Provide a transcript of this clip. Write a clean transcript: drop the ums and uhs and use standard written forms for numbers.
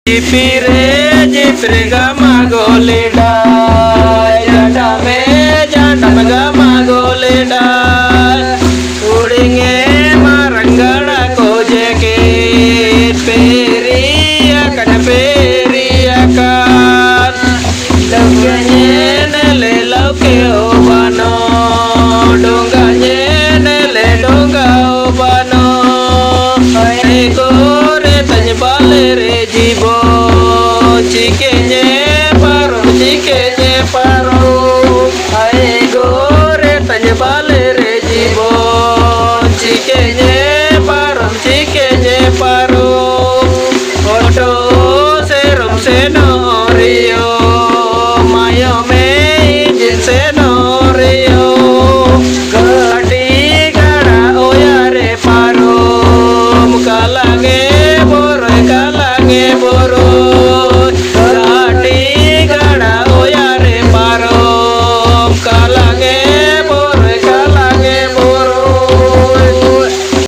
Jipire gama goleda janda me gama goleda uringe marangada kojeke periya kan donganye nele lauke obano donganye nele donga obano gore tany balere jibo chikenye paro ay gore tany balere jibo chikenye paro oto serom seno